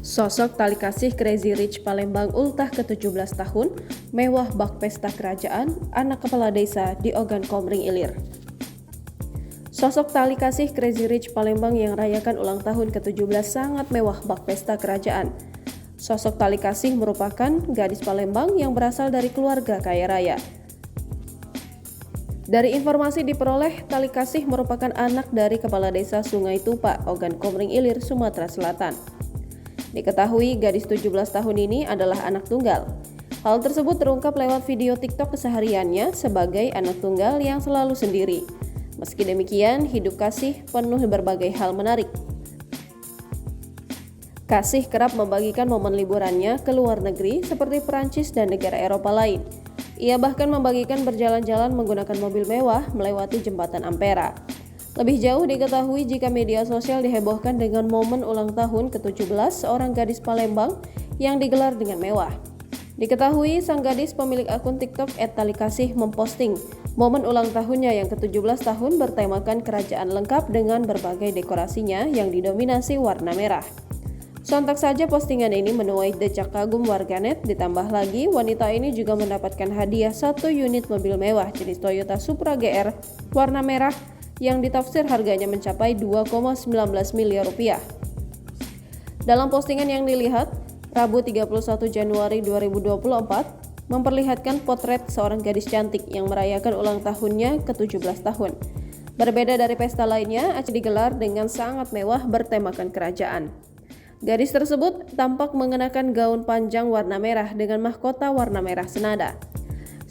Sosok tali kasih Crazy Rich Palembang ultah ke-17 tahun, mewah bak pesta kerajaan, anak kepala desa di Ogan Komering Ilir. Sosok tali kasih Crazy Rich Palembang yang rayakan ulang tahun ke-17 sangat mewah bak pesta kerajaan. Sosok tali kasih merupakan gadis Palembang yang berasal dari keluarga kaya raya. Dari informasi diperoleh, Tali Kasih merupakan anak dari Kepala Desa Sungai Tupa, Ogan Komering Ilir, Sumatera Selatan. Diketahui gadis 17 tahun ini adalah anak tunggal. Hal tersebut terungkap lewat video TikTok kesehariannya sebagai anak tunggal yang selalu sendiri. Meski demikian, hidup Kasih penuh berbagai hal menarik. Kasih kerap membagikan momen liburannya ke luar negeri seperti Perancis dan negara Eropa lain. Ia bahkan membagikan berjalan-jalan menggunakan mobil mewah melewati jembatan Ampera. Lebih jauh diketahui jika media sosial dihebohkan dengan momen ulang tahun ke-17 seorang gadis Palembang yang digelar dengan mewah. Diketahui sang gadis pemilik akun TikTok @talikasih memposting momen ulang tahunnya yang ke-17 tahun bertemakan kerajaan lengkap dengan berbagai dekorasinya yang didominasi warna merah. Sontak saja postingan ini menuai decak kagum warganet, ditambah lagi wanita ini juga mendapatkan hadiah 1 unit mobil mewah jenis Toyota Supra GR warna merah yang ditafsir harganya mencapai 2,19 miliar rupiah. Dalam postingan yang dilihat, Rabu 31 Januari 2024 memperlihatkan potret seorang gadis cantik yang merayakan ulang tahunnya ke-17 tahun. Berbeda dari pesta lainnya, acara digelar dengan sangat mewah bertemakan kerajaan. Gadis tersebut tampak mengenakan gaun panjang warna merah dengan mahkota warna merah senada.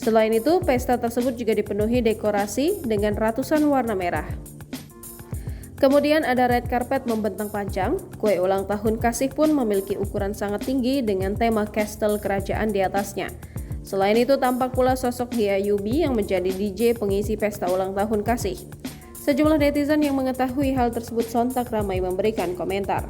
Selain itu, pesta tersebut juga dipenuhi dekorasi dengan ratusan warna merah. Kemudian ada red carpet membentang panjang, kue ulang tahun Kasih pun memiliki ukuran sangat tinggi dengan tema kastel kerajaan di atasnya. Selain itu, tampak pula sosok Hia Yubi yang menjadi DJ pengisi pesta ulang tahun Kasih. Sejumlah netizen yang mengetahui hal tersebut sontak ramai memberikan komentar.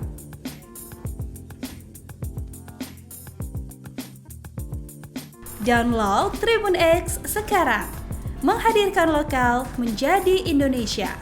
Download Tribun X sekarang, menghadirkan lokal menjadi Indonesia.